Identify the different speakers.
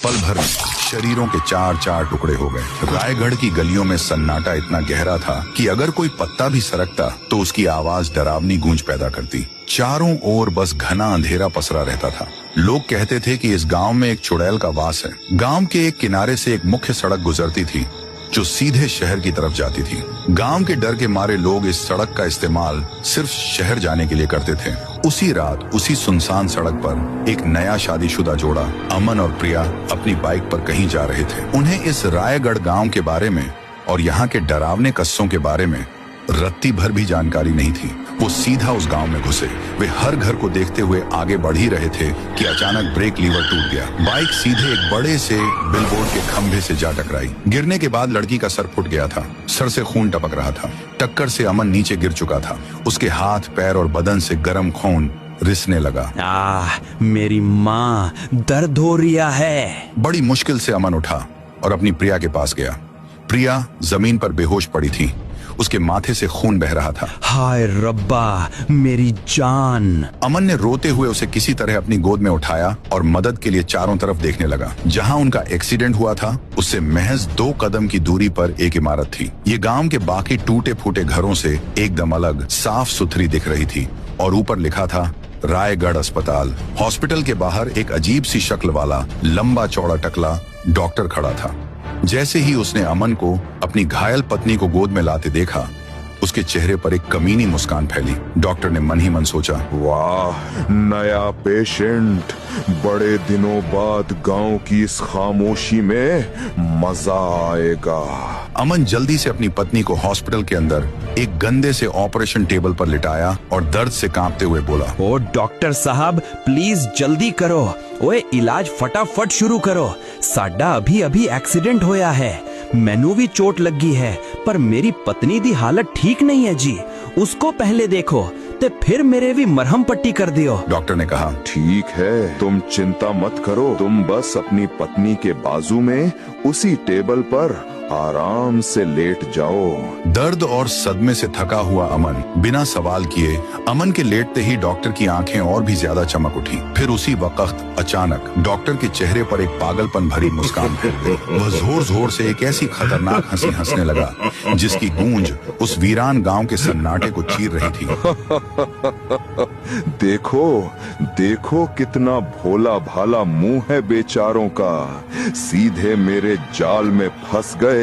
Speaker 1: पल भर में शरीरों के चार चार टुकड़े हो गए। रायगढ़ की गलियों में सन्नाटा इतना गहरा था कि अगर कोई पत्ता भी सरकता तो उसकी आवाज डरावनी गूंज पैदा करती। चारों ओर बस घना अंधेरा पसरा रहता था। लोग कहते थे कि इस गांव में एक चुड़ैल का वास है। गांव के एक किनारे से एक मुख्य सड़क गुजरती थी जो सीधे शहर की तरफ जाती थी। गांव के डर के मारे लोग इस सड़क का इस्तेमाल सिर्फ शहर जाने के लिए करते थे। उसी रात उसी सुनसान सड़क पर एक नया शादीशुदा जोड़ा अमन और प्रिया अपनी बाइक पर कहीं जा रहे थे। उन्हें इस रायगढ़ गांव के बारे में और यहाँ के डरावने कस्सों के बारे में रत्ती भर भी जानकारी नहीं थी। वो सीधा उस गांव में घुसे। वे हर घर को देखते हुए आगे बढ़ ही रहे थे कि अचानक ब्रेक लीवर टूट गया। बाइक सीधे एक बड़े से बिलबोर्ड के खंभे से जा टकराई। गिरने के बाद लड़की का सर फुट गया था। सर से खून टपक रहा था। टक्कर से अमन नीचे गिर चुका था। उसके हाथ, पैर और बदन से गर्म खून रिसने लगा।
Speaker 2: मेरी माँ, दर्द हो रहा है।
Speaker 1: बड़ी मुश्किल से अमन उठा और अपनी प्रिया के पास गया। प्रिया जमीन पर बेहोश पड़ी थी। उसके माथे से खून बह रहा था।
Speaker 2: हाय रब्बा, मेरी जान।
Speaker 1: अमन ने रोते हुए उसे किसी तरह अपनी गोद में उठाया और मदद के लिए चारों तरफ देखने लगा। जहां उनका एक्सीडेंट हुआ था उससे महज 2 कदम की दूरी पर एक इमारत थी। ये गांव के बाकी टूटे फूटे घरों से एकदम अलग, साफ सुथरी दिख रही थी और ऊपर लिखा था रायगढ़ अस्पताल। हॉस्पिटल के बाहर एक अजीब सी शक्ल वाला लंबा चौड़ा टकला डॉक्टर खड़ा था। जैसे ही उसने अमन को अपनी घायल पत्नी को गोद में लाते देखा, उसके चेहरे पर एक कमीनी मुस्कान फैली। डॉक्टर ने मन ही मन सोचा,
Speaker 3: वाह, नया पेशेंट। बड़े दिनों बाद गांव की इस खामोशी में मजा आएगा।
Speaker 1: अमन जल्दी से अपनी पत्नी को हॉस्पिटल के अंदर एक गंदे से ऑपरेशन टेबल पर लिटाया और दर्द से कांपते हुए बोला,
Speaker 2: ओ डॉक्टर साहब, प्लीज जल्दी करो। ओए, इलाज फटाफट शुरू करो। साडा अभी अभी एक्सीडेंट होया है। मैनू भी चोट लगी है, पर मेरी पत्नी दी हालत ठीक नहीं है जी। उसको पहले देखो ते फिर मेरे भी मरहम पट्टी कर दियो।
Speaker 1: डॉक्टर ने कहा,
Speaker 3: ठीक है, तुम चिंता मत करो। तुम बस अपनी पत्नी के बाजू में उसी टेबल पर आराम से लेट जाओ।
Speaker 1: दर्द और सदमे से थका हुआ अमन बिना सवाल किए अमन के लेटते ही डॉक्टर की आंखें और भी ज्यादा चमक उठी। फिर उसी वक्त अचानक डॉक्टर के चेहरे पर एक पागलपन भरी मुस्कान फैल गई। वह जोर जोर से एक ऐसी खतरनाक हंसी हंसने लगा जिसकी गूंज उस वीरान गांव के सन्नाटे को चीर रही थी।
Speaker 3: देखो देखो, कितना भोला भाला मुंह है बेचारों का। सीधे मेरे जाल में फंस गए।